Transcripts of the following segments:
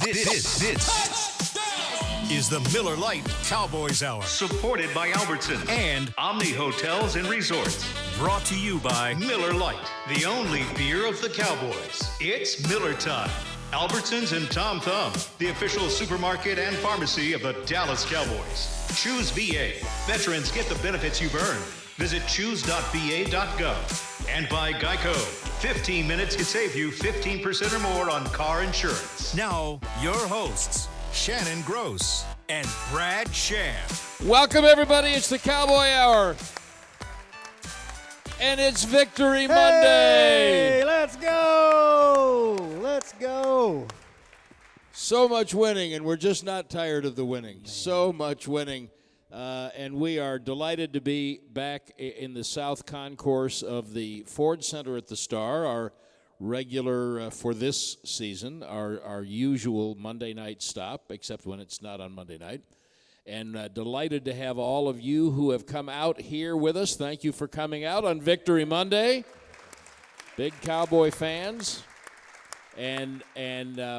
This is the Miller Lite Cowboys Hour. Supported by Albertsons And Omni Hotels and Resorts. Brought to you by Miller Lite, the only beer of the Cowboys. It's Miller time. Albertsons and Tom Thumb, the official supermarket and pharmacy of the Dallas Cowboys. Choose VA. Veterans get the benefits you've earned. Visit choose.va.gov. And by Geico. 15 minutes could save you 15% or more on car insurance. now your hosts, Shannon Gross and Brad Sham. Welcome, everybody. It's the Cowboy Hour. And it's Victory Monday. Hey, let's go. Let's go. So much winning, and we're just not tired of the winning. So much winning. And we are delighted to be back in the South Concourse of the Ford Center at the Star, our regular for this season, our usual Monday night stop, except when it's not on Monday night. And delighted to have all of you who have come out here with us. Thank you for coming out on Victory Monday. Big Cowboy fans. And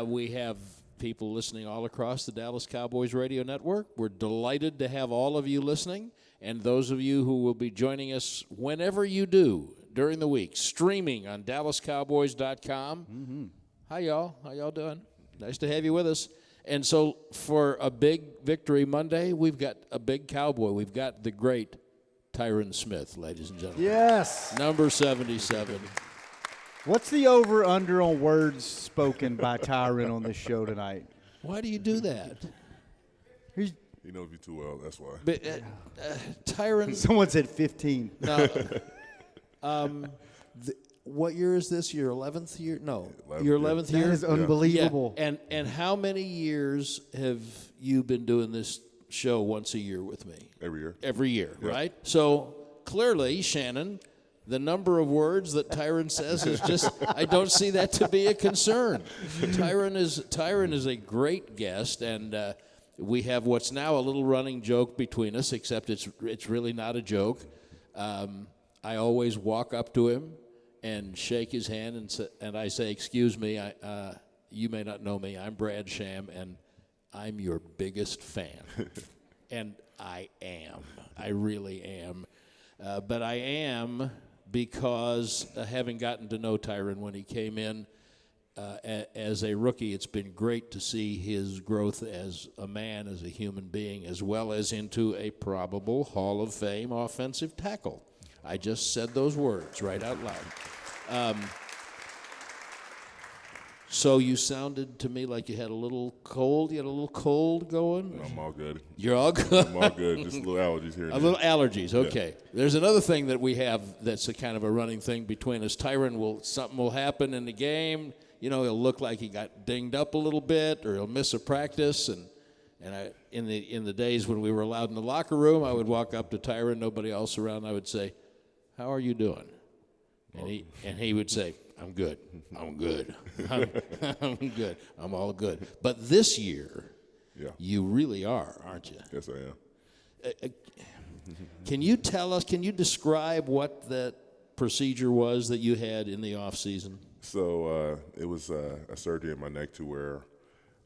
we have people listening all across the Dallas Cowboys radio network. We're delighted to have all of you listening, and those of you who will be joining us whenever you do during the week, streaming on DallasCowboys.com. Mm-hmm. Hi, y'all. How y'all doing? Nice to have you with us. And so for a big Victory Monday, we've got a big Cowboy. We've got the great Tyron Smith, ladies and gentlemen. Yes. Number 77. What's the over-under on words spoken by Tyron on this show tonight? Why do you do that? You know you too well, that's why. But, Tyron. Someone said 15. No. What year is this? Your 11th year? No. 11th Your year. 11th year? That is unbelievable. Yeah. And how many years have you been doing this show once a year with me? Every year. Every year, Yeah. right? So clearly, Shannon, the number of words that Tyron says is just, I don't see that to be a concern. Tyron is a great guest, and we have what's now a little running joke between us, except it's really not a joke. I always walk up to him and shake his hand and I say, excuse me, you may not know me, I'm Brad Sham, and I'm your biggest fan. And I am. I really am. But I am because having gotten to know Tyron when he came in as a rookie, it's been great to see his growth as a man, as a human being, as well as into a probable Hall of Fame offensive tackle. I just said those words right out loud. So you sounded to me like you had a little cold. You had a little cold going? I'm all good. You're all good? I'm all good. Just a little allergies here. A little allergies, okay. Yeah. There's another thing that we have that's a kind of a running thing between us. Tyron something will happen in the game. You know, he'll look like he got dinged up a little bit, or he'll miss a practice. And in the days when we were allowed in the locker room, I would walk up to Tyron, nobody else around. I would say, "How are you doing?" And he would say, I'm good. I'm good. I'm good. I'm all good. But this year, you really are, aren't you? Yes, I am. Can you tell us, can you describe what that procedure was that you had in the off season? So it was a surgery in my neck to where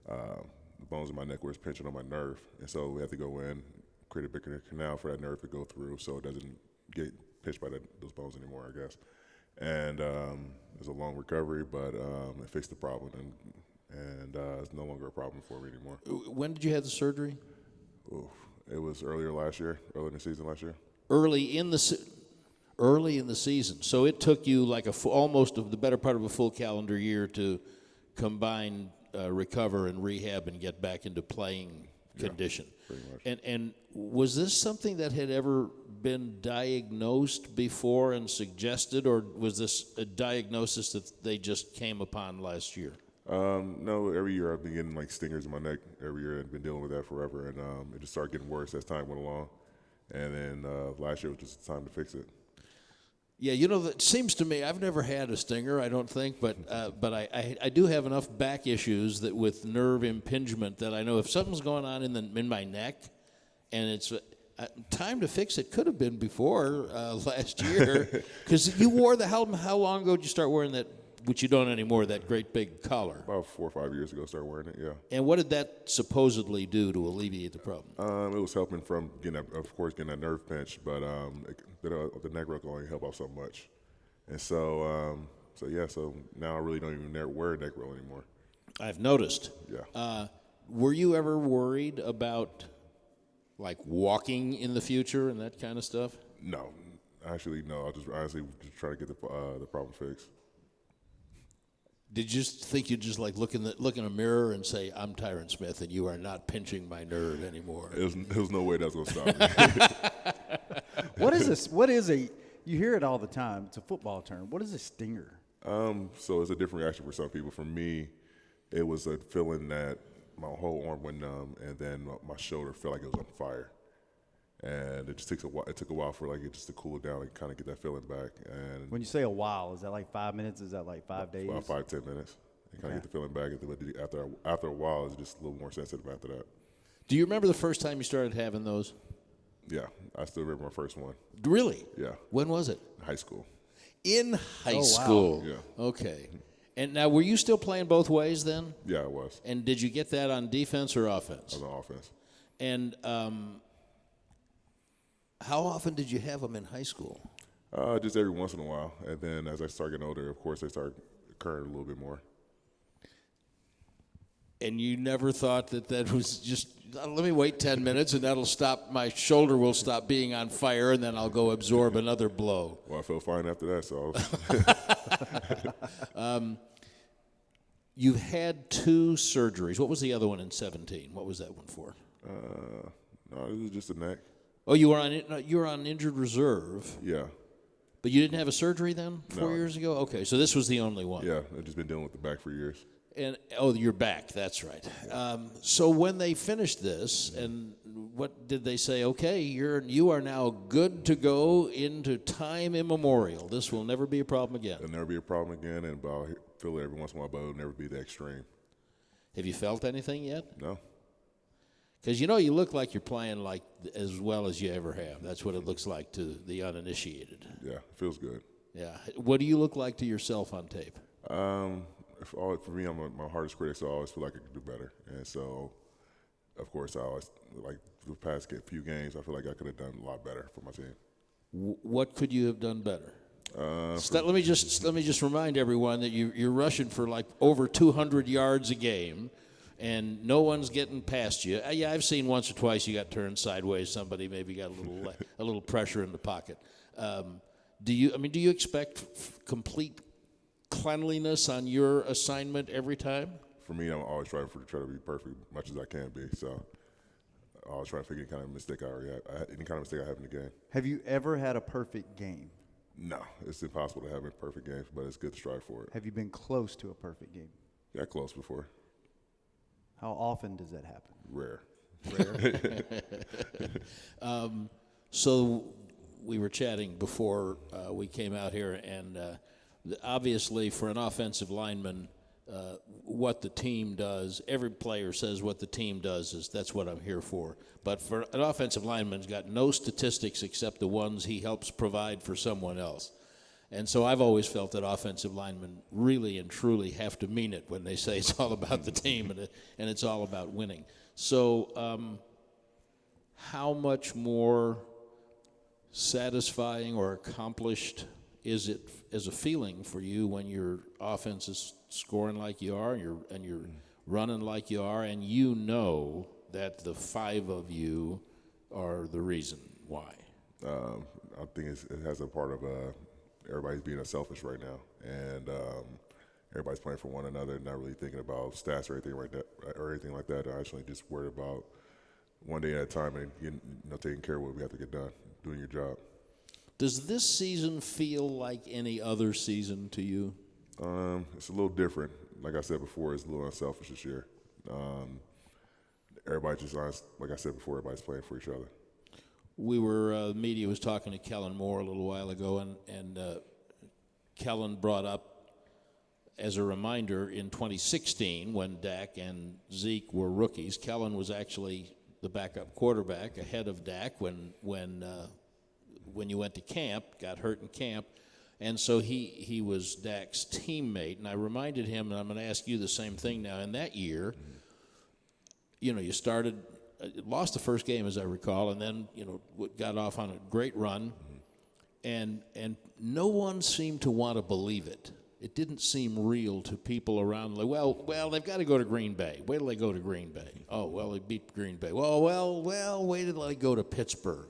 the bones in my neck were pinching on my nerve. And so we had to go in, create a bigger canal for that nerve to go through so it doesn't get pinched by those bones anymore, I guess. And it was a long recovery, but it fixed the problem, and it's no longer a problem for me anymore. When did you have the surgery? It was early in the season last year. Early in the season. So it took you like almost the better part of a full calendar year to combine recover and rehab and get back into playing condition. Pretty much. And was this something that had ever been diagnosed before and suggested, or was this a diagnosis that they just came upon last year? No, every year I've been getting like stingers in my neck. Every year I've been dealing with that forever, and it just started getting worse as time went along. And then last year was just the time to fix it. Yeah, you know, it seems to me, I've never had a stinger, I don't think, but I do have enough back issues that with nerve impingement that I know if something's going on in my neck and it's time to fix it could have been before last year, because you wore the helmet. How long ago did you start wearing that which you don't anymore, that great big collar. About 4 or 5 years ago, started wearing it. Yeah. And what did that supposedly do to alleviate the problem? It was helping from getting that nerve pinch, but the neck rope only help out so much, and so now I really don't even wear a neck roll anymore. I've noticed. Yeah. Were you ever worried about, like, walking in the future and that kind of stuff? No, actually, no. I just honestly just try to get the problem fixed. Did you just think you'd just like look in a mirror and say, "I'm Tyron Smith, and you are not pinching my nerve anymore"? There was no way that was going to stop me. What is this? What is a? You hear it all the time. It's a football term. What is a stinger? So it's a different reaction for some people. For me, it was a feeling that my whole arm went numb, and then my shoulder felt like it was on fire. And it just takes a while. It took a while for it just to cool down and kind of get that feeling back. And When you say a while, is that like 5 minutes? Is that like 5 days? about 5-10 minutes, and kind of get the feeling back. And after a while, it's just a little more sensitive after that. Do you remember the first time you started having those? Yeah, I still remember my first one. Really? Yeah, When was it? high school. In high wow. school. Yeah. Okay. And now, were you still playing both ways then? Yeah, it was. And did you get that on defense or I offense? was on offense. And how often did you have them in high school? Just every once in a while, and then as I start getting older, of course, they start occurring a little bit more. And you never thought that was just, let me wait 10 minutes and that'll stop, my shoulder will stop being on fire and then I'll go absorb another blow. Well, I felt fine after that, so. You've had 2 surgeries. What was the other one in 17? What was that one for? No, it was just a neck. Oh, you were on injured reserve, Yeah, but you didn't have a surgery then 4 No. years ago? Okay, so this was the only one. yeah. I've just been dealing with the back for years. And you're back. That's right. So when they finished this, and what did they say? Okay, you are now good to go into time immemorial. This will never be a problem again. It'll never be a problem again, and I'll feel it every once in a while, but it'll never be that extreme. Have you felt anything yet? No. Because you look like you're playing like as well as you ever have. That's what it looks like to the uninitiated. Yeah, it feels good. Yeah. What do you look like to yourself on tape? For me, I'm my hardest critic, so I always feel like I could do better. And so, of course, I always, like the past few games, I feel like I could have done a lot better for my team. What could you have done better? Let me just remind everyone that you're rushing for like over 200 yards a game, and no one's getting past you. Yeah, I've seen once or twice you got turned sideways. Somebody maybe got a little pressure in the pocket. Do you expect complete cleanliness on your assignment every time? For me, I'm always trying to be perfect as much as I can be. So I always try to figure any kind of mistake any kind of mistake I have in the game. Have you ever had a perfect game? No, it's impossible to have a perfect game, but it's good to strive for it. Have you been close to a perfect game? Got close before. How often does that happen? Rare. So we were chatting before we came out here, and obviously for an offensive lineman, what the team does, every player says what the team does is that's what I'm here for. But for an offensive lineman, he's got no statistics except the ones he helps provide for someone else. And so I've always felt that offensive linemen really and truly have to mean it when they say it's all about the team and it's all about winning. So how much more satisfying or accomplished is it as a feeling for you when your offense is scoring like you are and you're running like you are, and you know that the 5 of you are the reason why? I think it has a part of everybody's being selfish right now, and everybody's playing for one another, not really thinking about stats or anything like that. They're actually just worried about one day at a time and taking care of what we have to get done, doing your job. Does this season feel like any other season to you? It's a little different. Like I said before, it's a little unselfish this year. Everybody just honest, like I said before, everybody's playing for each other. We were, the media was talking to Kellen Moore a little while ago, and Kellen brought up as a reminder in 2016 when Dak and Zeke were rookies, Kellen was actually the backup quarterback ahead of Dak when you went to camp, got hurt in camp, And so he was Dak's teammate, and I reminded him, and I'm going to ask you the same thing now. In that year, you know, you started, lost the first game, as I recall, and then, you know, got off on a great run, and no one seemed to want to believe it. It didn't seem real to people around. Like, well, they've got to go to Green Bay. Wait till they go to Green Bay. Oh, well, they beat Green Bay. Well, wait till they go to Pittsburgh.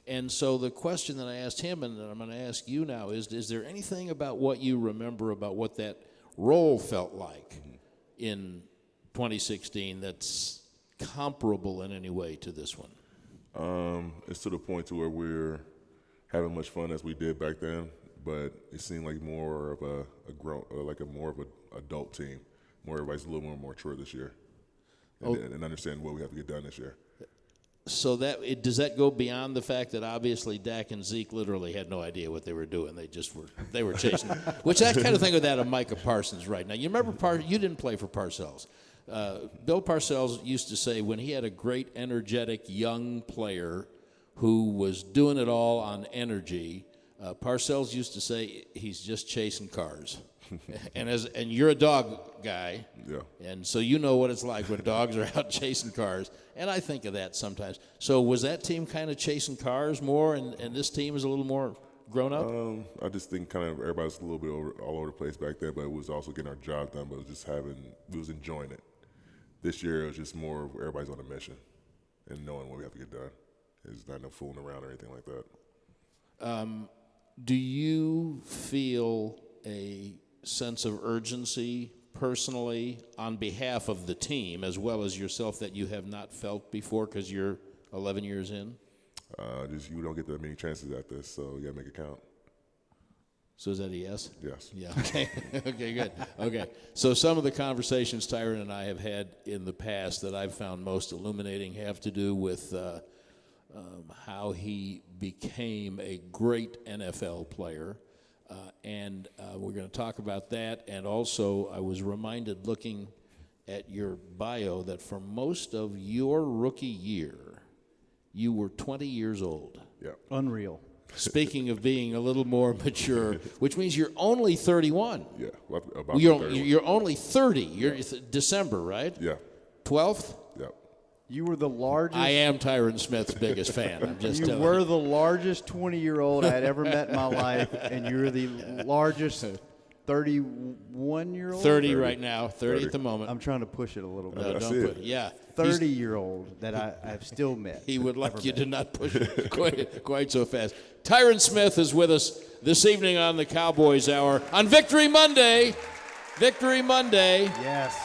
And so the question that I asked him, and that I'm going to ask you now, is there anything about what you remember about what that role felt like in 2016 that's comparable in any way to this one? It's to the point to where we're having much fun as we did back then, but it seemed like more of a grown, like a more of an adult team. Everybody's a little more mature this year, and understand what we have to get done this year. So does that go beyond the fact that obviously Dak and Zeke literally had no idea what they were doing? They were chasing, which I kind of think of that of Micah Parsons right now. You remember you didn't play for Parcells. Bill Parcells used to say when he had a great, energetic young player who was doing it all on energy, Parcells used to say he's just chasing cars. and you're a dog guy, yeah. And so you know what it's like when dogs are out chasing cars. And I think of that sometimes. So was that team kind of chasing cars more, and this team is a little more grown up? I just think kind of everybody's a little bit all over the place back then, but it was also getting our job done. But it was just we was enjoying it. This year it was just more of everybody's on a mission and knowing what we have to get done. It's not no fooling around or anything like that. Do you feel a sense of urgency personally on behalf of the team as well as yourself that you have not felt before because you're 11 years in? Just you don't get that many chances at this, so you got to make it count. So is that a yes? Yes. Yeah, okay. Okay, good. Okay. So some of the conversations Tyron and I have had in the past that I've found most illuminating have to do with how he became a great NFL player. And we're going to talk about that. And also, I was reminded looking at your bio that for most of your rookie year, you were 20 years old. Yeah. Unreal. Speaking of being a little more mature, which means you're only 31. Yeah. About You're only 30. You're December, right? Yeah. 12th? Yeah. You were the largest. I am Tyron Smith's biggest fan. I'm just You telling were you. the largest 20-year-old I had ever met in my life, and you're the largest 31-year-old. 30 right now, 30 at the moment. I'm trying to push it a little bit. No, I don't see put it. Yeah. 30-year-old that I've still met. He would like Never you met. to not push it quite so fast. Tyron Smith is with us this evening on the Cowboys Hour on Victory Monday. Victory Monday. Yes.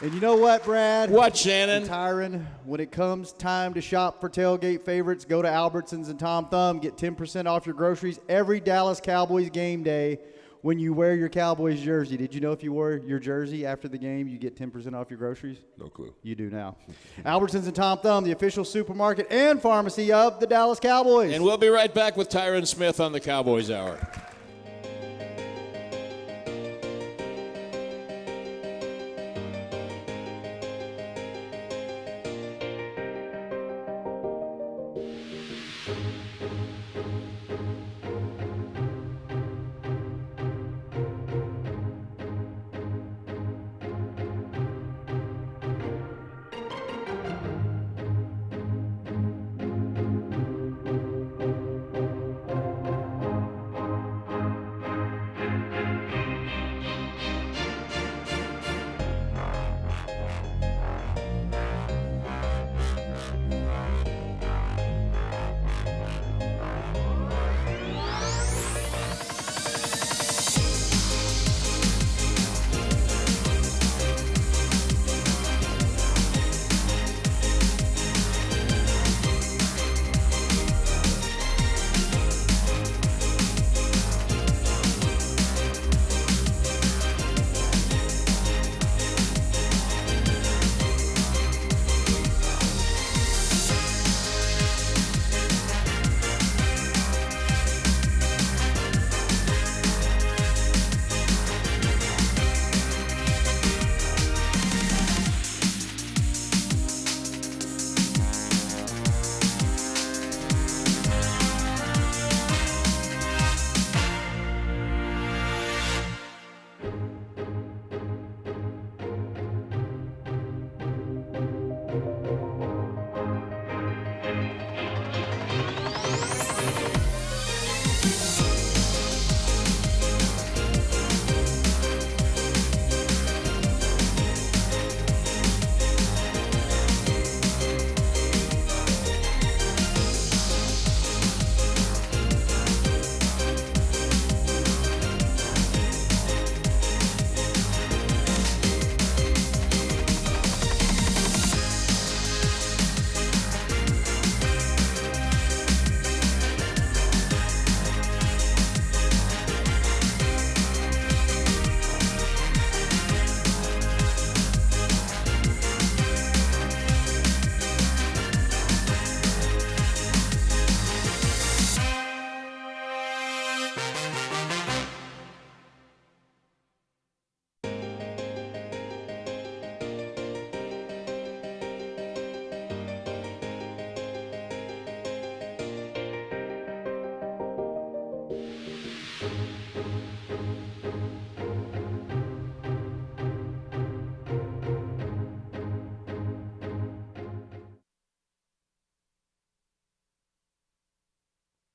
And you know what, Brad? What, Shannon? And Tyron, when it comes time to shop for tailgate favorites, go to Albertsons and Tom Thumb. Get 10% off your groceries every Dallas Cowboys game day when you wear your Cowboys jersey. Did you know if you wore your jersey after the game, you get 10% off your groceries? No clue. You do now. Albertsons and Tom Thumb, the official supermarket and pharmacy of the Dallas Cowboys. And we'll be right back with Tyron Smith on the Cowboys Hour.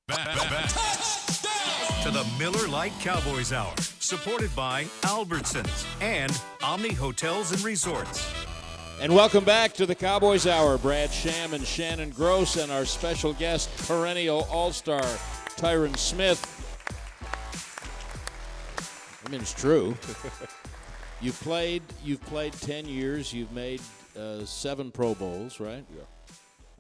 Back to the Miller Lite Cowboys Hour, supported by Albertsons and Omni Hotels and Resorts. And welcome back to the Cowboys Hour. Brad Sham and Shannon Gross and our special guest, perennial All-Star Tyron Smith. I mean, it's true. You've played 10 years. You've made 7 Pro Bowls, right? Yeah.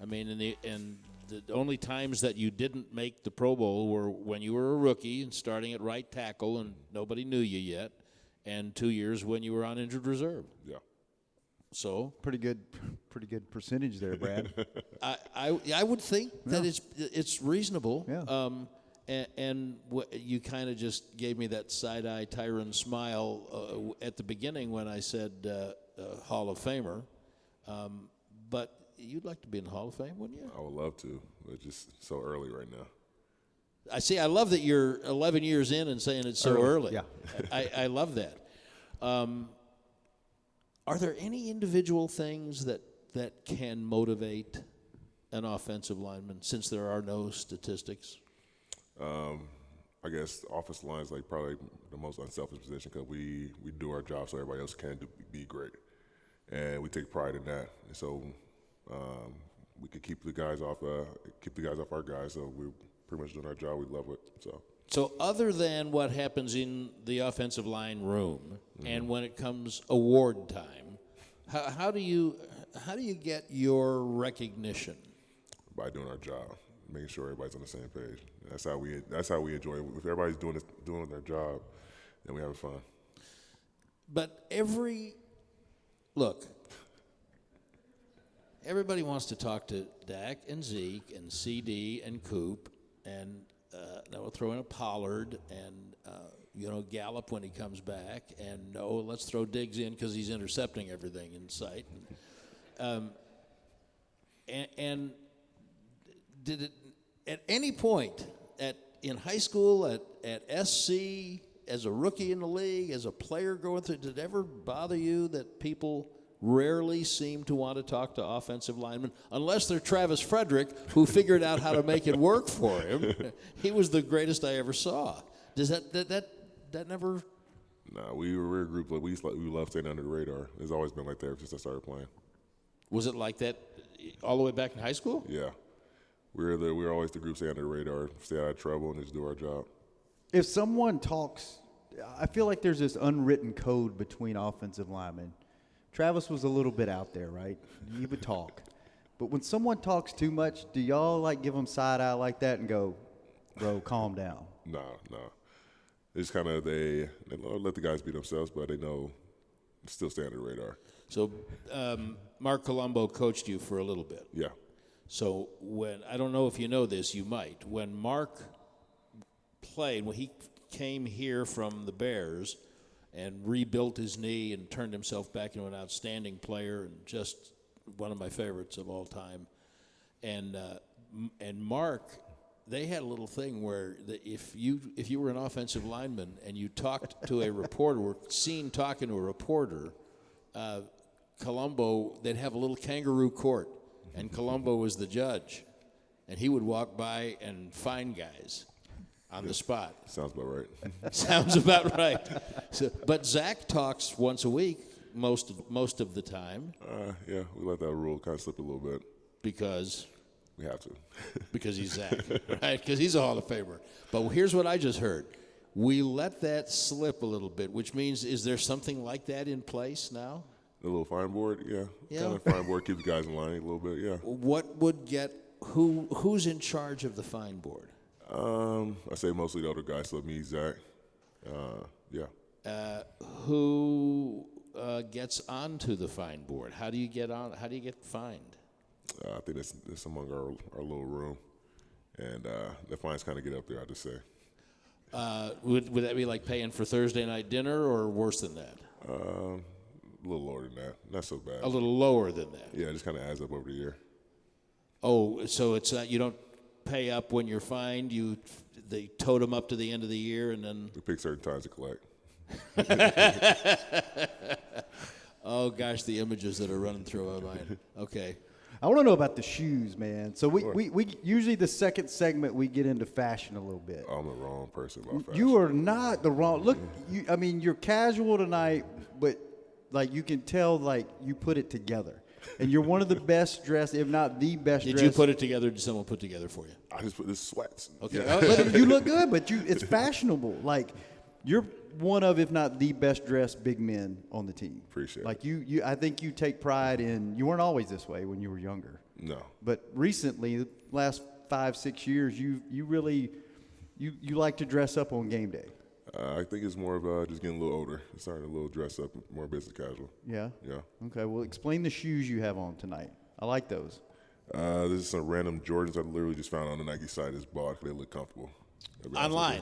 I mean, and the only times that you didn't make the Pro Bowl were when you were a rookie and starting at right tackle and nobody knew you yet, and 2 years when you were on injured reserve. Yeah. So Pretty good percentage there, Brad. I would think that it's reasonable. Yeah. And you kind of just gave me that side-eye Tyron smile at the beginning when I said Hall of Famer. But you'd like to be in the Hall of Fame, wouldn't you? I would love to, but just so early right now. I see. I love that you're 11 years in and saying it's so early. Yeah. I love that. Are there any individual things that can motivate an offensive lineman, since there are no statistics? I guess offensive line is like probably the most unselfish position because we do our job so everybody else can be great, and we take pride in that. And so we can keep the guys off our guys. So we're pretty much doing our job. We love it. So other than what happens in the offensive line room, and when it comes award time, how do you get your recognition? By doing our job, making sure everybody's on the same page. That's how we enjoy it. If everybody's doing their job, then we have fun. But everybody wants to talk to Dak and Zeke and CD and Coop, and now we'll throw in a Pollard and Gallup when he comes back, and let's throw Diggs in because he's intercepting everything in sight. And did it at any point in high school, at SC, as a rookie in the league, as a player going through, did it ever bother you that people rarely seem to want to talk to offensive linemen, unless they're Travis Frederick, who figured out how to make it work for him? He was the greatest I ever saw. Does that never? Nah, we're a group, we love staying under the radar. It's always been like that ever since I started playing. Was it like that all the way back in high school? Yeah. We're always the group stay under the radar, stay out of trouble, and just do our job. If someone talks, I feel like there's this unwritten code between offensive linemen. Travis was a little bit out there, right? He would talk. But when someone talks too much, do y'all give them side eye like that and go, bro, calm down? No. It's kind of they let the guys be themselves, but they know still stay under the radar. So Mark Colombo coached you for a little bit. Yeah. So I don't know if you know this, you might. When Mark played, when he came here from the Bears and rebuilt his knee and turned himself back into an outstanding player and just one of my favorites of all time. And Mark, they had a little thing where if you were an offensive lineman and you talked to a reporter, were seen talking to a reporter, Colombo, they'd have a little kangaroo court, and Colombo was the judge, and he would walk by and fine guys on the spot. Sounds about right. Sounds about right. But Zach talks once a week most of the time. Yeah, we let that rule kind of slip a little bit. Because? We have to. Because he's Zach, right? Because he's a Hall of Famer. But here's what I just heard. We let that slip a little bit, which means, is there something like that in place now? A little fine board, yeah. Kind of fine board, keep the guys in line a little bit, yeah. What would who's in charge of the fine board? I say mostly the other guys, so me, Zach. Yeah. Who gets onto the fine board? How do you get on? How do you get fined? I think it's among our little room, and the fines kind of get up there, I just say. Would that be like paying for Thursday night dinner or worse than that? A little lower than that. Not so bad. A little lower than that. Yeah, it just kind of adds up over the year. Oh, so it's you don't pay up when you're fined. They tote them up to the end of the year, and then. We pick certain times to collect. Oh gosh, the images that are running through my mind. Okay. I want to know about the shoes, man. So we usually the second segment we get into fashion a little bit. I'm the wrong person about fashion. You are not the wrong. Look, you're casual tonight, but like you can tell, like you put it together, and you're one of the best dressed, if not the best. Did you put it together? Or did someone put it together for you? I just put this sweats. Okay. Yeah. But you look good, but it's fashionable. Like you're one of, if not the best dressed big men on the team. Appreciate it. Like you, I think you take pride in. You weren't always this way when you were younger. No. But recently, the last 5-6 years, you really like to dress up on game day. I think it's more of just getting a little older. Starting a little dress up, more business casual. Yeah? Yeah. Okay, well, explain the shoes you have on tonight. I like those. This is some random Jordans I literally just found on the Nike site. Just bought because they look comfortable. Online?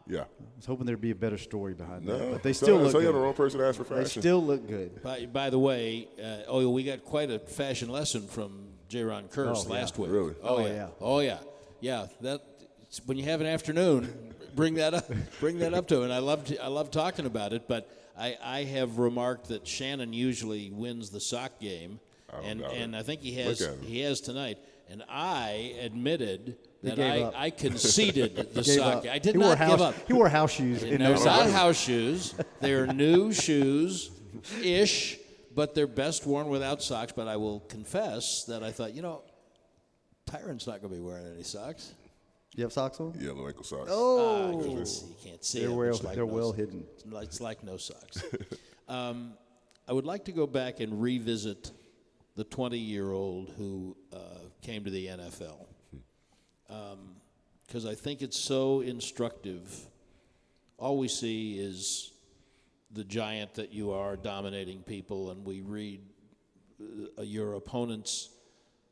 Yeah. I was hoping there'd be a better story behind No. that. But they still look So you're good. the wrong person to ask for They fashion. still look good. By the way, we got quite a fashion lesson from J-Ron Kurtz last week. Really? Oh, yeah. Oh, yeah. Yeah, when you have an afternoon, bring that up. Bring that up to him. And I love talking about it. But I have remarked that Shannon usually wins the sock game, and I think he has tonight. And I admitted that I conceded the sock. I did not give up. He wore house shoes. They're not house shoes. They're new shoes-ish, but they're best worn without socks. But I will confess that I thought, Tyron's not going to be wearing any socks. You have socks on? Yeah, little ankle socks. Oh. You can't see They're it. they're well hidden. It's like no socks. I would like to go back and revisit the 20-year-old who came to the NFL, because I think it's so instructive. All we see is the giant that you are dominating people, and we read your opponent's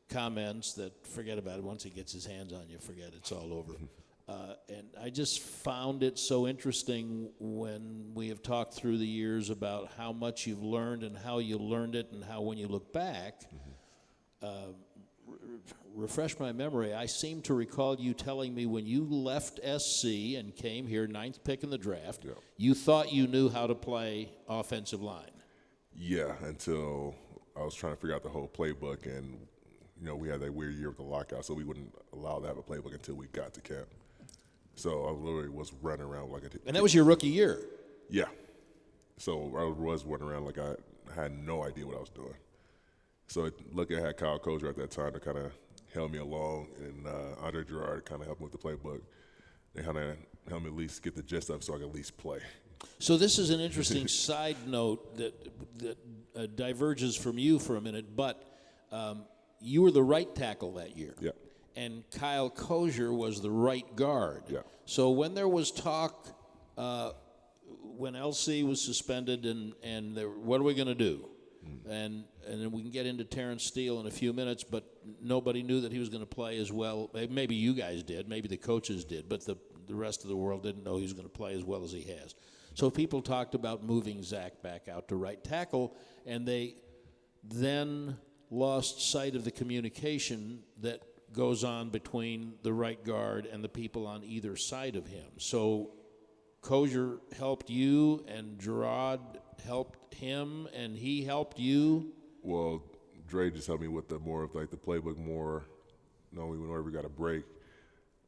comments that forget about it. Once he gets his hands on you, forget it's all over. And I just found it so interesting when we have talked through the years about how much you've learned and how you learned it, and how when you look back, refresh my memory, I seem to recall you telling me when you left SC and came here, 9th pick in the draft, you thought you knew how to play offensive line. Yeah, until I was trying to figure out the whole playbook, and we had that weird year with the lockout, so we wouldn't allow to have a playbook until we got to camp. So I literally was running around like and that was your rookie year. Yeah. So I was running around like I had no idea what I was doing. So luckily I had Kyle Kozer at that time to kind of help me along, and Andre Gerard kind of helped me with the playbook. They kind of helped me at least get the gist of it so I could at least play. So this is an interesting side note that diverges from you for a minute, but you were the right tackle that year. Yeah. And Kyle Kozer was the right guard. Yeah. So when there was talk, when LC was suspended, and what are we going to do? And then we can get into Terrence Steele in a few minutes, but nobody knew that he was going to play as well. Maybe you guys did, maybe the coaches did, but the rest of the world didn't know he was going to play as well as he has. So people talked about moving Zach back out to right tackle, and they then lost sight of the communication that goes on between the right guard and the people on either side of him. So Kozer helped you, and Gerard helped him, and he helped you? Well, Dre just helped me with the more of like the playbook more. Whenever we got a break,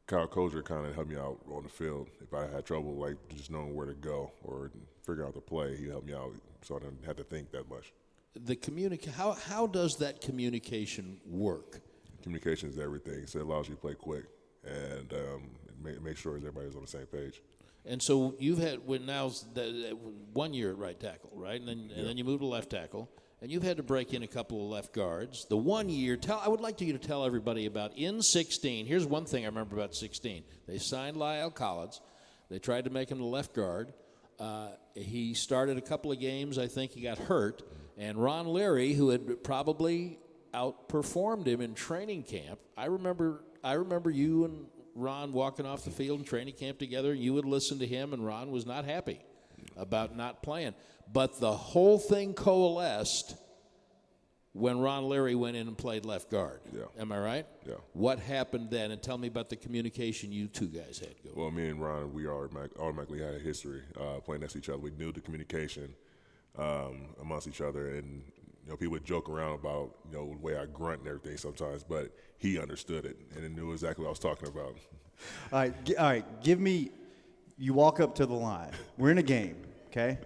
Kyle Kozer kind of helped me out on the field. If I had trouble like just knowing where to go or figuring out the play, he helped me out so I didn't have to think that much. How does that communication work? Communication is everything, so it allows you to play quick and make sure everybody's on the same page. And so you've had now 1 year at right tackle, right? And then you moved to left tackle, and you've had to break in a couple of left guards. The 1 year, I would like you to tell everybody about in 16. Here's one thing I remember about 16. They signed Lyle Collins. They tried to make him the left guard. He started a couple of games. I think he got hurt. And Ron Leary, who had probably outperformed him in training camp, I remember you and Ron walking off the field in training camp together, and you would listen to him, and Ron was not happy about not playing. But the whole thing coalesced when Ron Leary went in and played left guard. Yeah. Am I right? Yeah. What happened then? And tell me about the communication you two guys had going. Well, me and Ron, we automatically had a history playing next to each other. We knew the communication amongst each other, and people would joke around about the way I grunt and everything sometimes, but he understood it and knew exactly what I was talking about. All right. Give me. You walk up to the line. We're in a game, okay?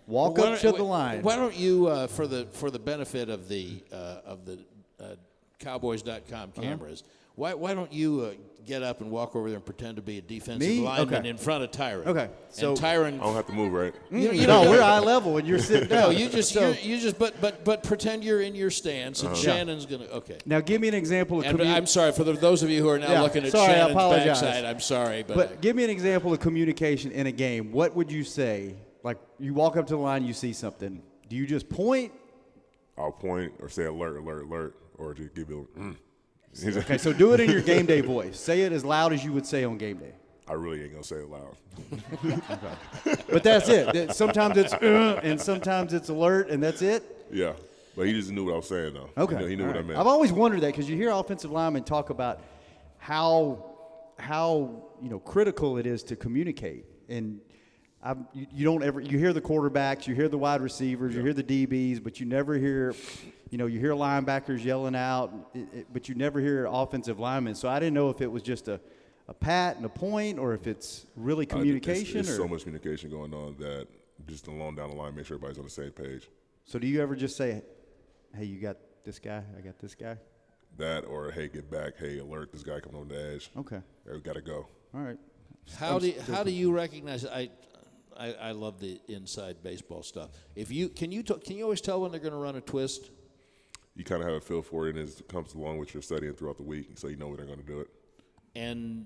Walk up to the line. Why don't you, for the benefit of the Cowboys.com cameras, why don't you get up and walk over there and pretend to be a defensive lineman in front of Tyron? Okay. So and Tyron, I don't have to move, right? No, we're eye level, and you're sitting down. No, you just but pretend you're in your stance, and Shannon's gonna. Okay. Now give me an example of. I'm sorry for those of you who are now looking at Shannon's backside. I'm sorry, but give me an example of communication in a game. What would you say? Like, you walk up to the line, you see something. Do you just point? I'll point or say alert, alert, alert, or just give you Okay, so do it in your game day voice. Say it as loud as you would say on game day. I really ain't going to say it loud. Okay. But that's it. Sometimes it's and sometimes it's alert, and that's it? Yeah. But he just knew what I was saying, though. Okay. He knew what I meant. I've always wondered that because you hear offensive linemen talk about how critical it is to communicate. And you don't ever – you hear the quarterbacks, you hear the wide receivers, you hear the DBs, but you never hear – you hear linebackers yelling out, but you never hear offensive linemen. So I didn't know if it was just a pat and a point or if it's really communication. It's so much communication going on that just along down the line, make sure everybody's on the same page. So do you ever just say, hey, you got this guy, I got this guy? That or, hey, get back, hey, alert, this guy coming on the edge. Okay. We got to go. All right. How do you recognize it? I love the inside baseball stuff. Can you always tell when they're going to run a twist? You kind of have a feel for it, and it comes along with your studying throughout the week, so you know when they're going to do it. And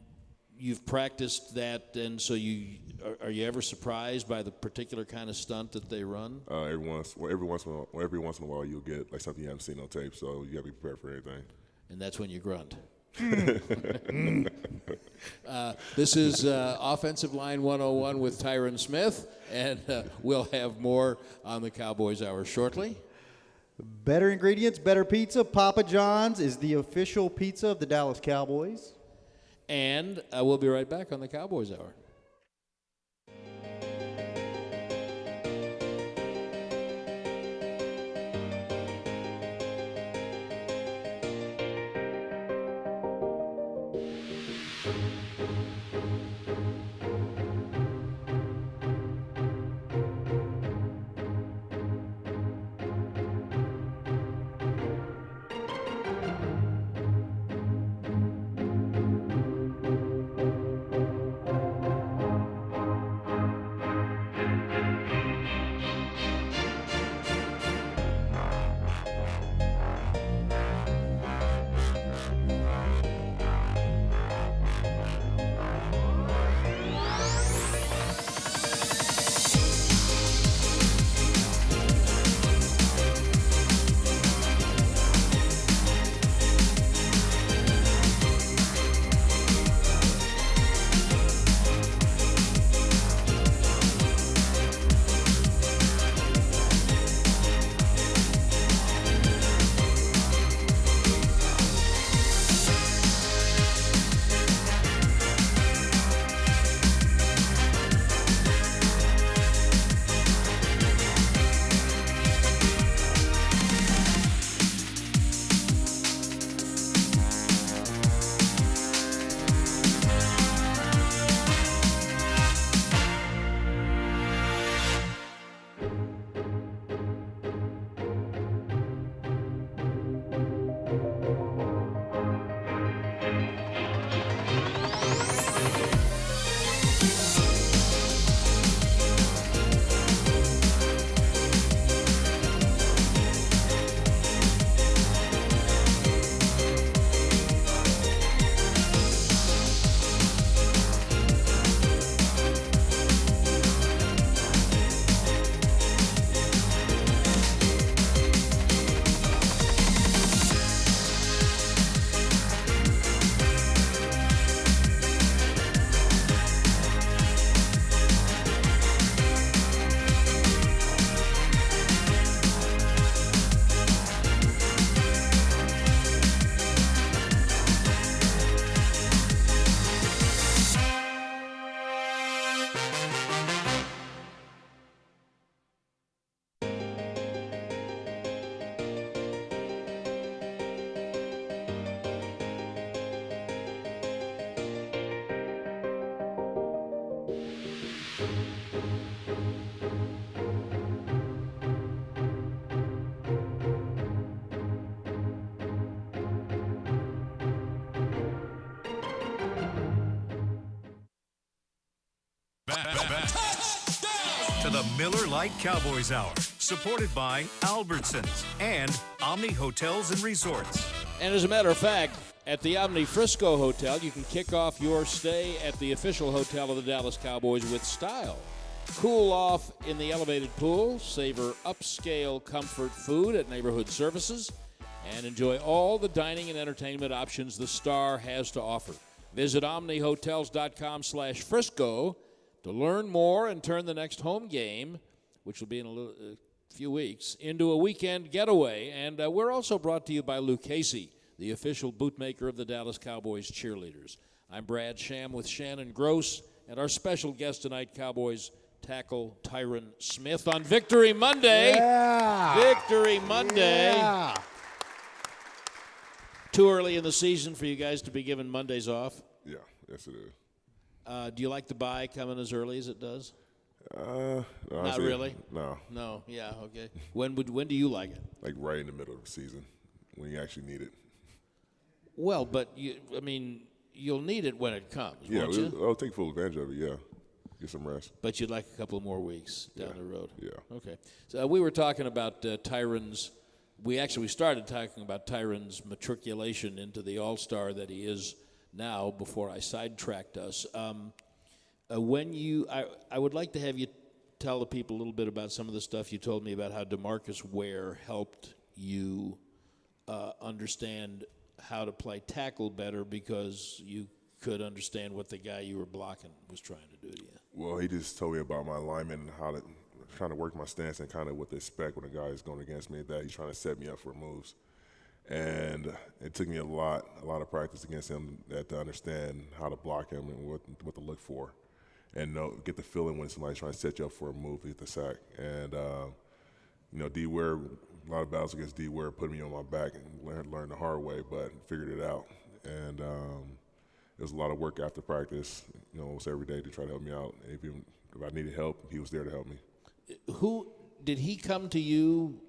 you've practiced that, and so are you ever surprised by the particular kind of stunt that they run? Every once in a while, you'll get like something you haven't seen on tape, so you got to be prepared for anything. And that's when you grunt. This is Offensive Line 101 with Tyron Smith, and we'll have more on the Cowboys Hour shortly. Better ingredients, better pizza. Papa John's is the official pizza of the Dallas Cowboys. And we'll be right back on the Cowboys Hour. the Miller Lite Cowboys Hour, supported by Albertsons and Omni Hotels and Resorts. And as a matter of fact, at the Omni Frisco Hotel, you can kick off your stay at the official hotel of the Dallas Cowboys with style. Cool off in the elevated pool, savor upscale comfort food at neighborhood services, and enjoy all the dining and entertainment options the Star has to offer. Visit omnihotels.com/Frisco to learn more and turn the next home game, which will be in a few weeks, into a weekend getaway. And we're also brought to you by Luke Casey, the official bootmaker of the Dallas Cowboys cheerleaders. I'm Brad Sham with Shannon Gross, and our special guest tonight, Cowboys tackle Tyron Smith on Victory Monday. Yeah. Victory Monday. Yeah. Too early in the season for you guys to be given Mondays off. Yeah, yes it is. Do you like the bye coming as early as it does? Honestly, Not really? No. No, yeah, okay. When do you like it? Like right in the middle of the season when you actually need it. Well, but you'll need it when it comes, Yeah, won't you? I'll take full advantage of it, yeah. Get some rest. But you'd like a couple more weeks down the road. Yeah. Okay. So we were talking about Tyron's. We started talking about Tyron's matriculation into the All-Star that he is now before I sidetracked us. I would like to have you tell the people a little bit about some of the stuff you told me about how DeMarcus Ware helped you understand how to play tackle better because you could understand what the guy you were blocking was trying to do to you. Well, he just told me about my alignment and how to trying to work my stance and kind of what to expect when a guy is going against me, that he's trying to set me up for moves. And it took me a lot of practice against him to understand how to block him and what to look for, and get the feeling when somebody's trying to set you up for a move to get the sack. And D Ware, a lot of battles against D Ware put me on my back and learned the hard way, but figured it out. And it was a lot of work after practice, almost every day to try to help me out. If I needed help, he was there to help me. Who did he come to you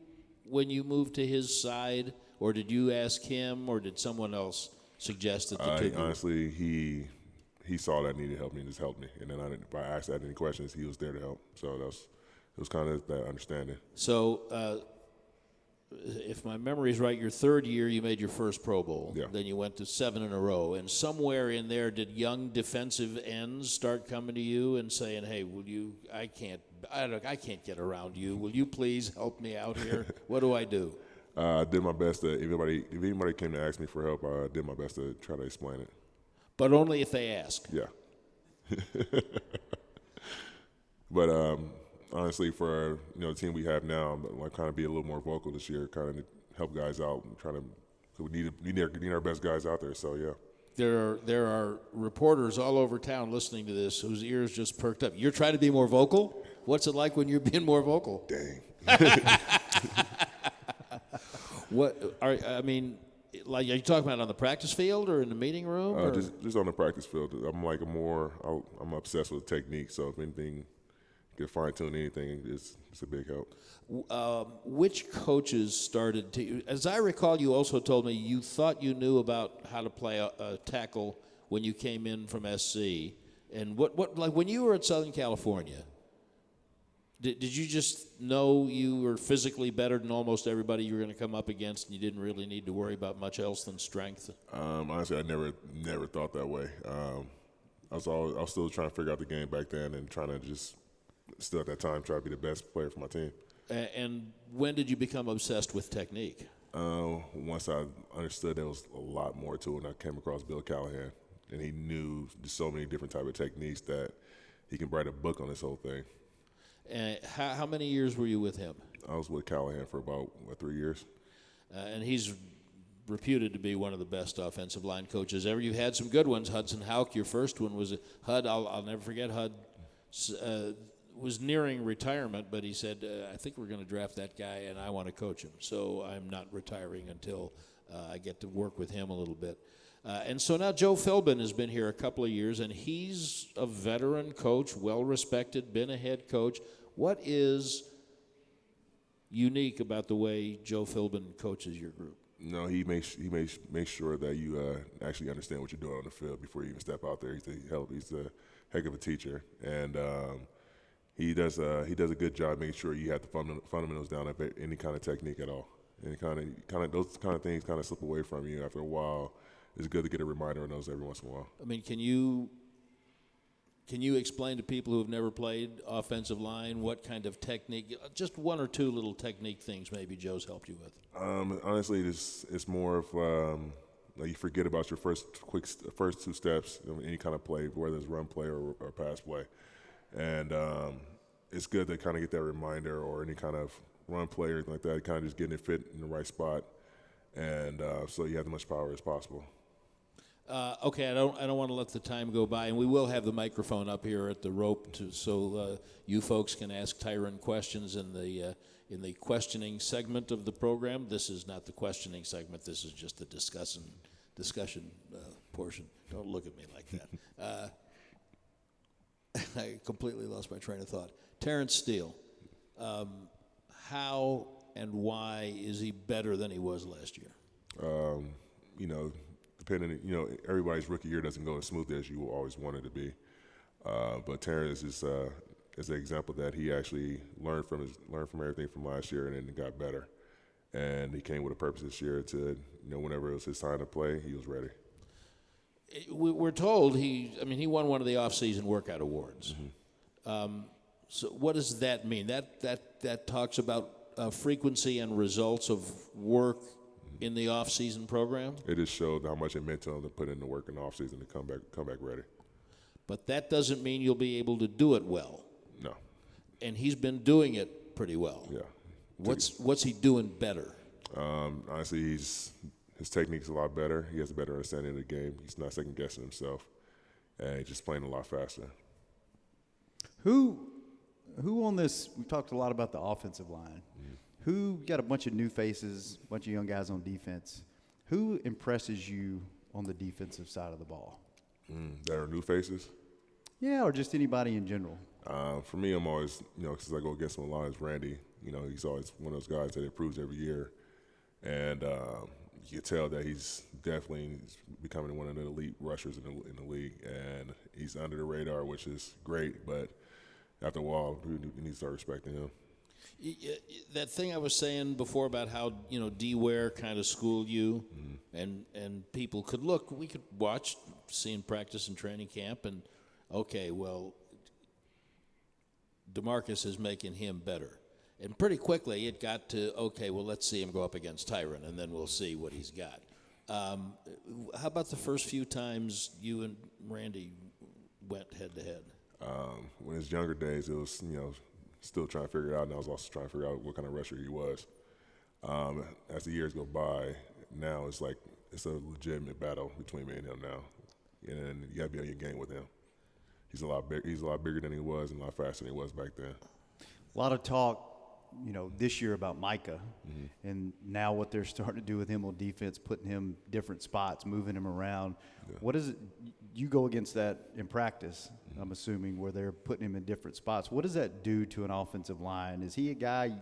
when you moved to his side, or did you ask him, or did someone else suggest that the two? Honestly, he saw that I needed help me and just helped me. And then if I asked any questions, he was there to help. So it was kind of that understanding. So if my memory is right, your third year you made your first Pro Bowl. Yeah. Then you went to 7 in a row. And somewhere in there, did young defensive ends start coming to you and saying, "Hey, I can't get around you. Will you please help me out here? What do I do?" I did my best if anybody came to ask me for help, I did my best to try to explain it. But only if they ask. Yeah. But honestly, for the team we have now, I'm kind of be a little more vocal this year, kind of help guys out, and we need our best guys out there. So yeah. There are reporters all over town listening to this whose ears just perked up. You're trying to be more vocal? What's it like when you're being more vocal? Dang. Are you talking about on the practice field or in the meeting room? Just on the practice field. I'm obsessed with technique. So if anything can fine tune anything, it's a big help. Which coaches started to? As I recall, you also told me you thought you knew about how to play a tackle when you came in from SC. And what like when you were at Southern California? Did you just know you were physically better than almost everybody you were going to come up against, and you didn't really need to worry about much else than strength? Honestly, I never thought that way. I was still trying to figure out the game back then, and trying to just still at that time try to be the best player for my team. And when did you become obsessed with technique? Once I understood there was a lot more to it, and I came across Bill Callahan, and he knew just so many different type of techniques that he can write a book on this whole thing. And how many years were you with him? I was with Callahan for about 3 years. And he's reputed to be one of the best offensive line coaches ever. You've had some good ones. Hudson Houck, your first one was Hud. I'll never forget Hud. Was nearing retirement, but he said, "I think we're going to draft that guy, and I want to coach him. So I'm not retiring until I get to work with him a little bit." And so now Joe Philbin has been here a couple of years, and he's a veteran coach, well-respected, been a head coach. What is unique about the way Joe Philbin coaches your group? No, he makes sure that you actually understand what you're doing on the field before you even step out there. He's a heck of a teacher, and he does a good job making sure you have the fundamentals down of any kind of technique at all. And kind of those kind of things kind of slip away from you after a while. It's good to get a reminder on those every once in a while. I mean, can you explain to people who have never played offensive line what kind of technique, just one or two little technique things maybe Joe's helped you with? Honestly, it's more of like you forget about your first two steps in any kind of play, whether it's run play or pass play. And it's good to kind of get that reminder or any kind of run play or anything like that, kind of just getting it fit in the right spot. And so you have as much power as possible. Okay, I don't want to let the time go by, and we will have the microphone up here at the rope so you folks can ask Tyron questions in the questioning segment of the program. This is not the questioning segment. This is just the discussion portion. Don't look at me like that. I completely lost my train of thought. Terrence Steele, how and why is he better than he was last year? Everybody's rookie year doesn't go as smooth as you always want it to be. But Terrence is an example that he actually learned from everything from last year and then got better. And he came with a purpose this year to, whenever it was his time to play, he was ready. We're told he won one of the off-season workout awards. Mm-hmm. So what does that mean? That talks about frequency and results of work in the off-season program? It just showed how much it meant to him to put in the work in the off-season to come back ready. But that doesn't mean you'll be able to do it well. No. And he's been doing it pretty well. Yeah. What's he doing better? Honestly, his technique's a lot better. He has a better understanding of the game. He's not second-guessing himself. And he's just playing a lot faster. Who on this, we talked a lot about the offensive line. Mm-hmm. Who got a bunch of new faces, a bunch of young guys on defense. Who impresses you on the defensive side of the ball? That are new faces? Yeah, or just anybody in general. For me, I'm always, because I go against him a lot, is Randy. He's always one of those guys that improves every year. And you can tell that he's definitely becoming one of the elite rushers in the league. And he's under the radar, which is great. But after a while, we need to start respecting him. That thing I was saying before about how D-Ware kind of schooled you, and people could look. We could watch, see in practice and training camp, and okay, well, DeMarcus is making him better, and pretty quickly it got to okay, well, let's see him go up against Tyron, and then we'll see what he's got. How about the first few times you and Randy went head to head? When his younger days, it was still trying to figure it out, and I was also trying to figure out what kind of rusher he was. As the years go by, now it's like it's a legitimate battle between me and him now, and you got to be on your game with him. He's a lot bigger than he was and a lot faster than he was back then. A lot of talk, this year about Micah, and now what they're starting to do with him on defense, putting him different spots, moving him around. Yeah. What is it? You go against that in practice, I'm assuming, where they're putting him in different spots. What does that do to an offensive line? Is he a guy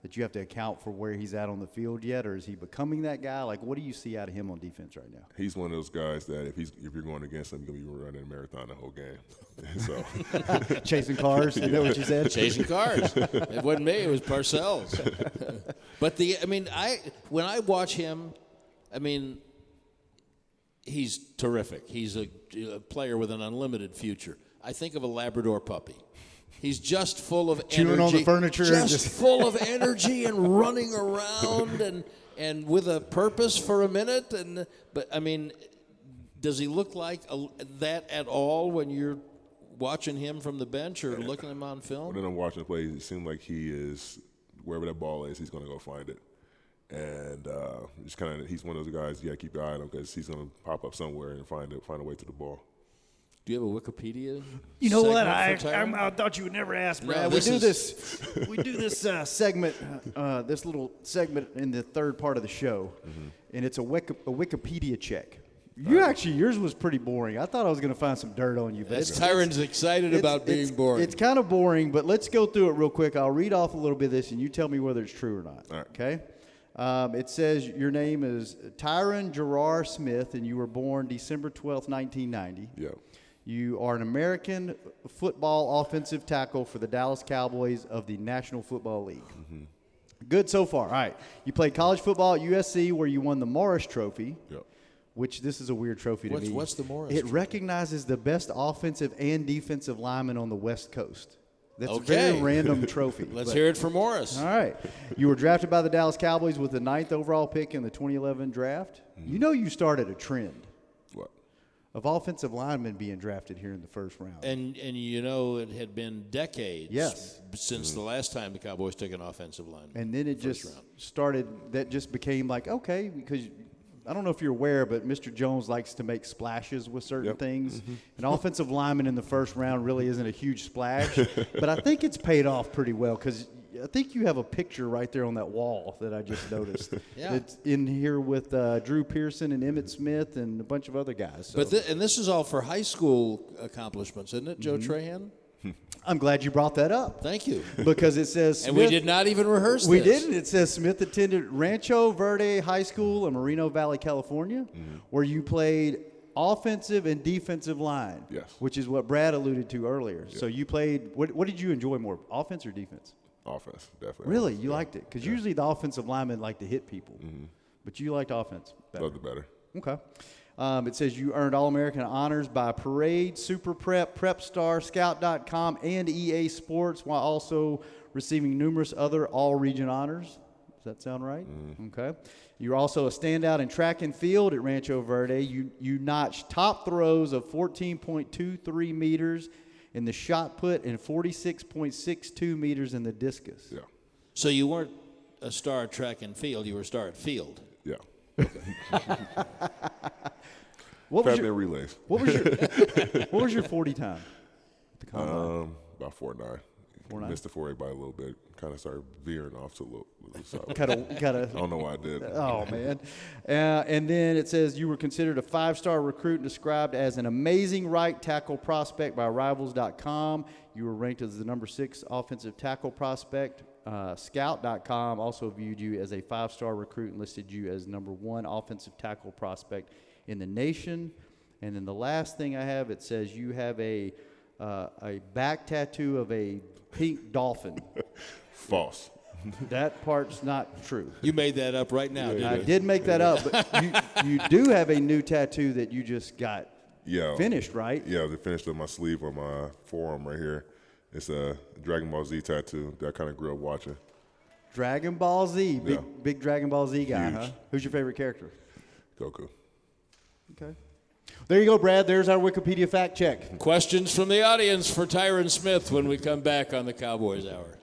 that you have to account for where he's at on the field yet, or is he becoming that guy? Like, what do you see out of him on defense right now? He's one of those guys that if you're going against him, you're going to be running a marathon the whole game. So chasing cars, is that what you said? Chasing cars. It wasn't me, it was Parcells. But when I watch him, he's terrific. He's a player with an unlimited future. I think of a Labrador puppy. He's just full of energy. Chewing on the furniture. Just full of energy and running around and with a purpose for a minute. But does he look like that at all when you're watching him from the bench or looking at him on film? When I'm watching play, it seems like he is, wherever that ball is, he's going to go find it. And he's one of those guys you got to keep your eye on him because he's going to pop up somewhere and find a way to the ball. Do you have a Wikipedia? You know what? I thought you would never ask, Brad. No, we do this segment, this little segment in the third part of the show, and it's a Wikipedia check. Yours was pretty boring. I thought I was going to find some dirt on you, but Tyron's excited about being boring. It's kind of boring, but let's go through it real quick. I'll read off a little bit of this, and you tell me whether it's true or not. All right. Okay? It says your name is Tyron Gerard Smith, and you were born December 12th, 1990. Yeah. You are an American football offensive tackle for the Dallas Cowboys of the National Football League. Mm-hmm. Good so far. All right. You played college football at USC where you won the Morris Trophy. Yep. Which this is a weird trophy to me. What's the Morris It Trophy? recognizes the best offensive and defensive linemen on the West Coast. That's Okay. a very random trophy. Let's hear it for Morris. All right. You were drafted by the Dallas Cowboys with the 9th overall pick in the 2011 draft. You know you started a trend What? of offensive linemen being drafted here in the first round. And you know it had been decades Yes. since the last time the Cowboys took an offensive lineman. And then it First just round. started, that just became like, okay, because I don't know if you're aware, but Mr. Jones likes to make splashes with certain Yep. things. An offensive lineman in the first round really isn't a huge splash, but I think it's paid off pretty well because I think you have a picture right there on that wall that I just noticed. Yeah. It's in here with Drew Pearson and Emmitt Smith and a bunch of other guys. So. But and this is all for high school accomplishments, isn't it, Joe Trahan? I'm glad you brought that up Thank you. because it says And Smith, we did not even rehearse We this. didn't. It says Smith attended Rancho Verde High School in Moreno Valley, California, where you played offensive and defensive line. Yes. Which is what Brad alluded to earlier. So you played. What did you enjoy more, offense or defense? Offense, definitely. Really, you liked it because usually the offensive linemen like to hit people, but you liked offense better. Love the better. Okay. It says you earned All-American honors by Parade, Super Prep, Prep Star, Scout.com, and EA Sports, while also receiving numerous other all-region honors. Does that sound right? Okay. You're also a standout in track and field at Rancho Verde. You notched top throws of 14.23 meters in the shot put and 46.62 meters in the discus. Yeah. So you weren't a star at track and field, you were a star at field. Yeah. What was Fat your man relays. what was your 40 time? At the combine? About 4.9. 4.9? Missed the 4.8 by a little bit. Kind of started veering off to a little south. Kind I of. don't know why I did. Oh man! And then it says you were considered a 5-star recruit and described as an amazing right tackle prospect by Rivals.com. You were ranked as the number 6 offensive tackle prospect. Scout.com also viewed you as a 5-star recruit and listed you as number 1 offensive tackle prospect in the nation. And then the last thing I have, it says you have a back tattoo of a pink dolphin. False. That part's not true. You made that up right now, didn't I you? did make that up, but you do have a new tattoo that you just got Yeah. finished, right? Yeah, they finished on my sleeve on my forearm right here. It's a Dragon Ball Z tattoo that I kind of grew up watching. Dragon Ball Z, Yeah. big Dragon Ball Z guy, Huge. huh? Who's your favorite character? Goku. Okay. There you go, Brad. There's our Wikipedia fact check. Questions from the audience for Tyron Smith when we come back on the Cowboys Hour.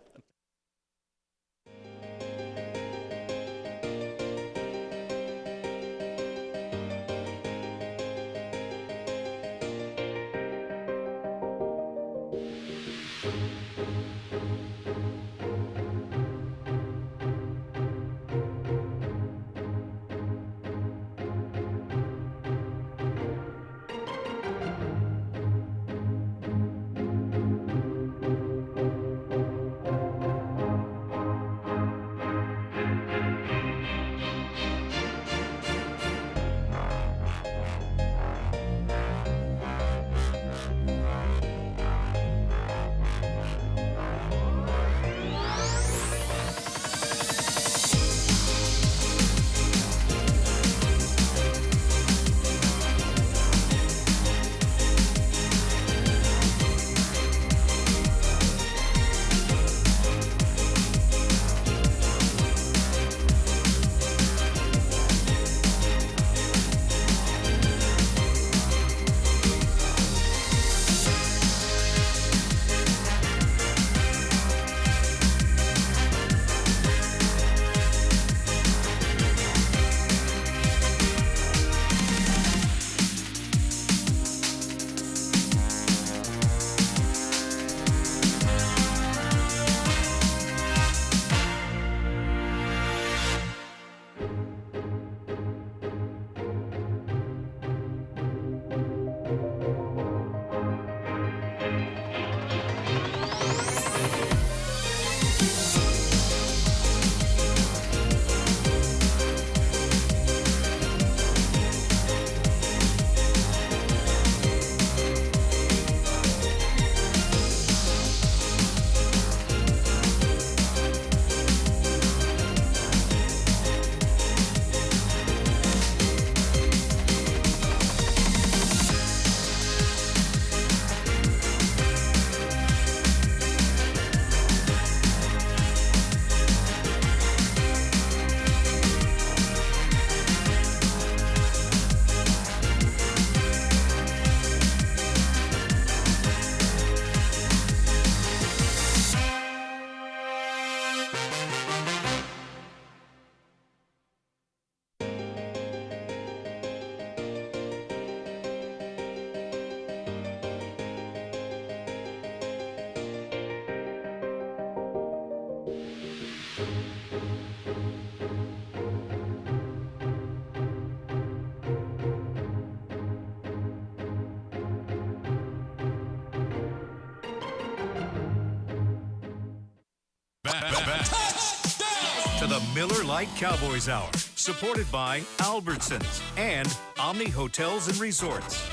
the Miller Lite Cowboys Hour, supported by Albertsons and Omni Hotels and Resorts.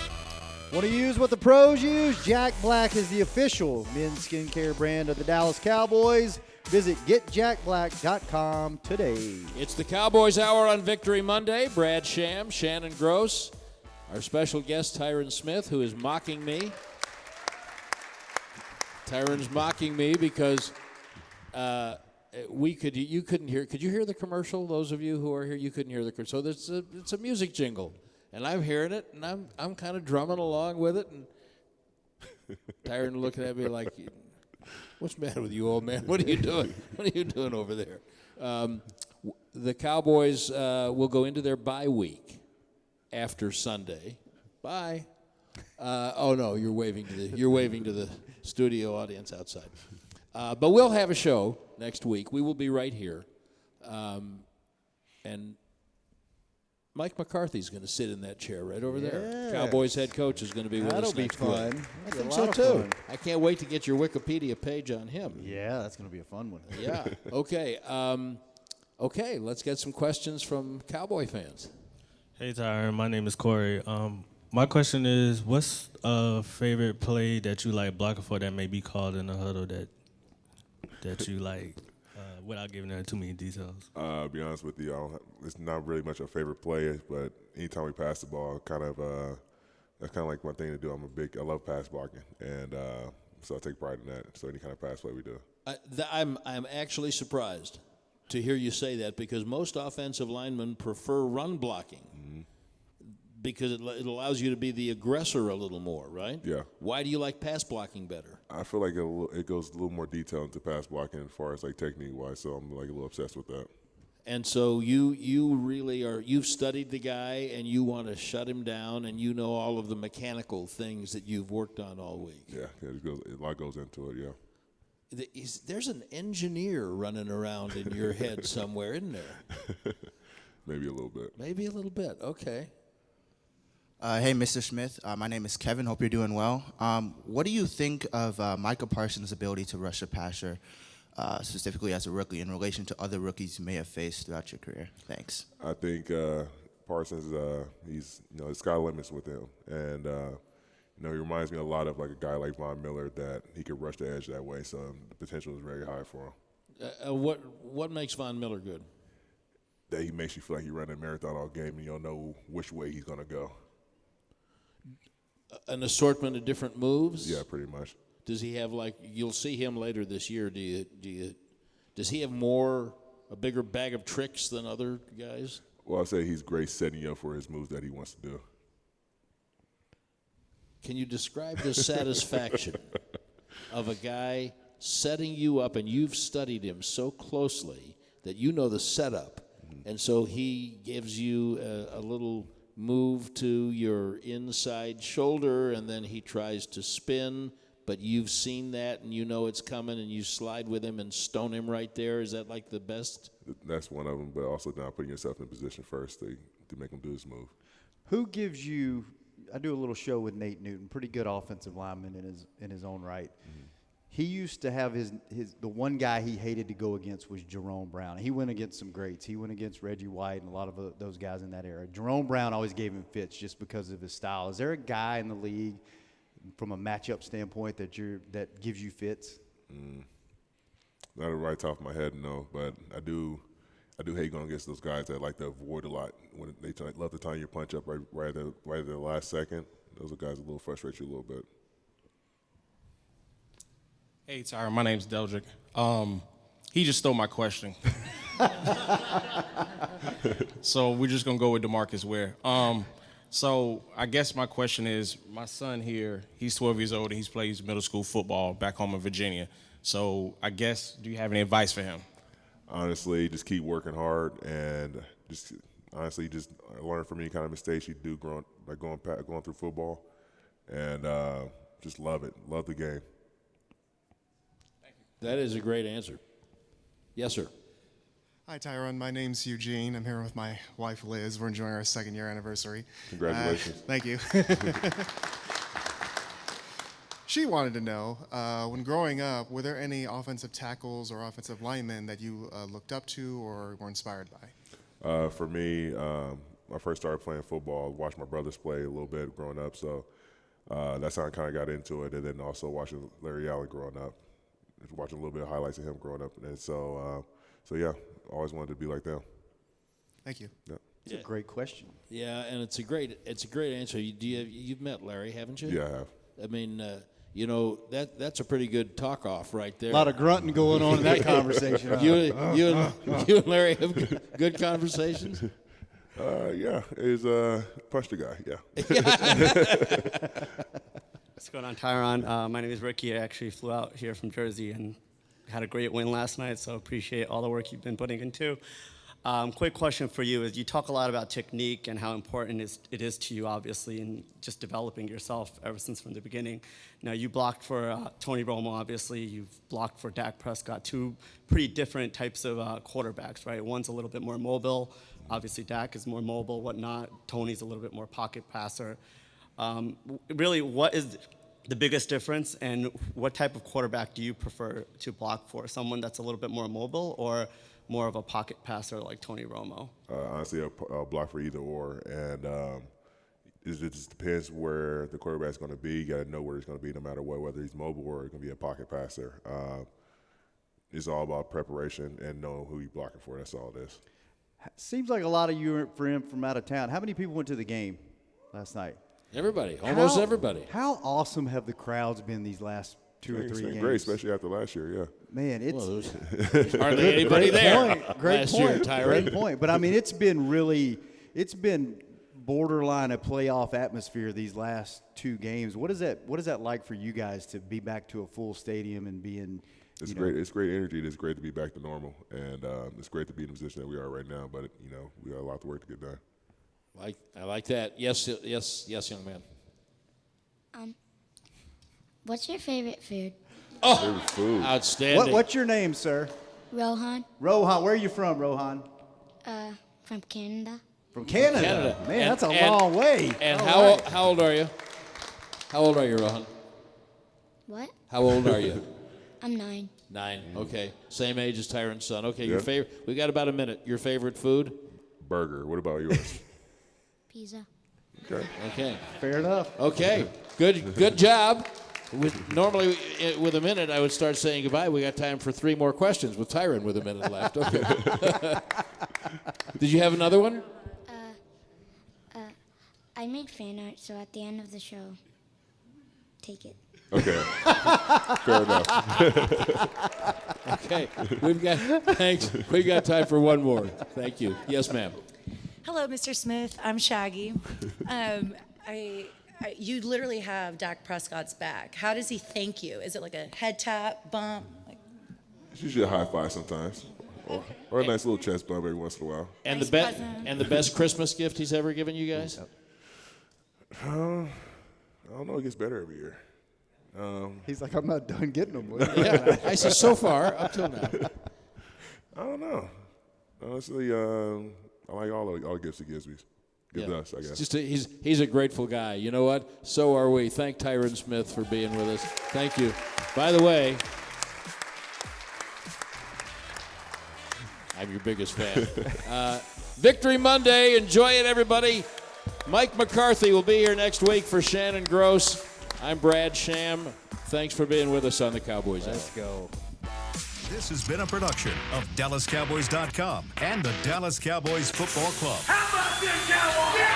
Want to use what the pros use? Jack Black is the official men's skincare brand of the Dallas Cowboys. Visit getjackblack.com today. It's the Cowboys Hour on Victory Monday. Brad Sham, Shannon Gross, our special guest Tyron Smith, who is mocking me. Tyron's mocking me because you couldn't hear. Could you hear the commercial? Those of you who are here, you couldn't hear the commercial. So it's a music jingle, and I'm hearing it, and I'm kind of drumming along with it, and Tyron looking at me like, "What's the matter with you, old man? What are you doing? What are you doing over there?" The Cowboys will go into their bye week after Sunday. Bye. Oh no, you're waving to the studio audience outside. But we'll have a show next week. We will be right here, and Mike McCarthy's going to sit in that chair right over there. Cowboys head coach is going to be with us next week. That'll be fun. I think so too. Fun. I can't wait to get your Wikipedia page on him. Yeah, that's going to be a fun one. Yeah. Okay. Okay. Let's get some questions from Cowboy fans. Hey, Tyron. My name is Corey. My question is, what's a favorite play that you like blocking for that may be called in the huddle that you like, without giving out too many details? Be honest with you, it's not really much a favorite play, but anytime we pass the ball, that's kind of like my thing to do. I love pass blocking, and so I take pride in that. So any kind of pass play we do. I'm actually surprised to hear you say that, because most offensive linemen prefer run blocking. Mm-hmm. Because it allows you to be the aggressor a little more, right? Yeah. Why do you like pass blocking better? I feel like it goes a little more detail into pass blocking as far as like technique-wise, so I'm like a little obsessed with that. And so you really you've studied the guy and you want to shut him down, and you know all of the mechanical things that you've worked on all week. Yeah, a lot goes into it, yeah. There's an engineer running around in your head somewhere, isn't there? Maybe a little bit. Maybe a little bit, okay. Hey, Mr. Smith. My name is Kevin. Hope you're doing well. What do you think of Micah Parsons' ability to rush a passer, specifically as a rookie, in relation to other rookies you may have faced throughout your career? Thanks. I think Parsons, the sky limits with him, and he reminds me a lot of like a guy like Von Miller, that he could rush the edge that way. So the potential is very high for him. What makes Von Miller good? That he makes you feel like you're running a marathon all game and you don't know which way he's going to go. An assortment of different moves? Yeah, pretty much. Does he have, like, you'll see him later this year, does he have a bigger bag of tricks than other guys? Well, I'll say he's great setting you up for his moves that he wants to do. Can you describe the satisfaction of a guy setting you up, and you've studied him so closely that you know the setup, and so he gives you a little move to your inside shoulder, and then he tries to spin, but you've seen that and you know it's coming, and you slide with him and stone him right there? Is that like the best? That's one of them, but also now putting yourself in position first to make him do his move. Who gives you? I do a little show with Nate Newton, pretty good offensive lineman in his own right. Mm-hmm. He used to have the one guy he hated to go against was Jerome Brown. He went against some greats. He went against Reggie White and a lot of those guys in that era. Jerome Brown always gave him fits just because of his style. Is there a guy in the league, from a matchup standpoint, that gives you fits? Not right off my head, no. But I do hate going against those guys that like to avoid a lot when they love to time your punch up right at the last second. Those are guys that will frustrate you a little bit. Hey, Tyron, my name's Deldrick. He just stole my question. So we're just going to go with DeMarcus Ware. So I guess my question is, my son here, he's 12 years old, and he plays middle school football back home in Virginia. So I guess, do you have any advice for him? Honestly, just keep working hard, and just learn from any kind of mistakes you do going through football, and just love it. Love the game. That is a great answer. Yes, sir. Hi, Tyron. My name's Eugene. I'm here with my wife, Liz. We're enjoying our second-year anniversary. Congratulations. Thank you. She wanted to know, when growing up, were there any offensive tackles or offensive linemen that you looked up to or were inspired by? For me, I first started playing football, watched my brothers play a little bit growing up, so that's how I kind of got into it. And then also watching Larry Allen growing up, watching a little bit of highlights of him growing up. And so yeah, always wanted to be like them. Thank you. Yeah. It's a great question. Yeah, and it's a great answer. You've met Larry, haven't you? Yeah, I have. I mean, that's a pretty good talk off right there. A lot of grunting going on in that conversation. Huh? You and Larry have good conversations. Yeah, is punch the guy. Yeah. What's going on, Tyron? My name is Ricky. I actually flew out here from Jersey and had a great win last night, so appreciate all the work you've been putting into. Quick question for you is you talk a lot about technique and how important it is to you, obviously, in just developing yourself ever since from the beginning. Now, you blocked for Tony Romo, obviously. You've blocked for Dak Prescott, two pretty different types of quarterbacks, right? One's a little bit more mobile. Obviously, Dak is more mobile, whatnot. Tony's a little bit more pocket passer. Really, what is the biggest difference, and what type of quarterback do you prefer to block for? Someone that's a little bit more mobile or more of a pocket passer like Tony Romo? Honestly, I'll block for either or, and it just depends where the quarterback's going to be. You got to know where he's going to be no matter what, whether he's mobile or going to be a pocket passer. It's all about preparation and knowing who you're blocking for. That's all it is. Seems like a lot of you are from out of town. How many people went to the game last night? Everybody, almost everybody. How awesome have the crowds been these last two or three games? Great, especially after last year, yeah. Man, there's hardly anybody there last year, Tyron. Great point. But, I mean, it's been borderline a playoff atmosphere these last two games. What is that like for you guys to be back to a full stadium and being – It's great. It's great energy. It's great to be back to normal, and it's great to be in the position that we are right now. But we got a lot of work to get done. I like that. Yes, young man. What's your favorite food? Oh, favorite food. Outstanding. What's your name, sir? Rohan. Rohan. Where are you from, Rohan? From Canada. From Canada. Man, that's a long way. And how old are you? How old are you, Rohan? What? How old are you? I'm 9. 9. Okay. Same age as Tyron's son. Okay, your favorite. We got about a minute. Your favorite food? Burger. What about yours? Pizza. Okay. Fair enough. Okay. Good job. Normally, with a minute, I would start saying goodbye. We got time for 3 more questions with Tyron with a minute left. Okay. Did you have another one? I made fan art, so at the end of the show, take it. Okay. Fair enough. Okay. We've got time for one more. Thank you. Yes, ma'am. Hello, Mr. Smith. I'm Shaggy. You literally have Dak Prescott's back. How does he thank you? Is it like a head tap, bump? It's usually a high five sometimes, or a nice little chest bump every once in a while. And nice the best Christmas gift he's ever given you guys? I don't know. It gets better every year. He's like, I'm not done getting them. Yeah, I said so far up till now. I don't know. Honestly, I like all the gifts he gives me. Gives us, I guess. He's a grateful guy. You know what? So are we. Thank Tyron Smith for being with us. Thank you. By the way, I'm your biggest fan. Victory Monday. Enjoy it, everybody. Mike McCarthy will be here next week for Shannon Gross. I'm Brad Sham. Thanks for being with us on the Cowboys Hour. Let's go. This has been a production of DallasCowboys.com and the Dallas Cowboys Football Club. How about this, Cowboys? Yeah!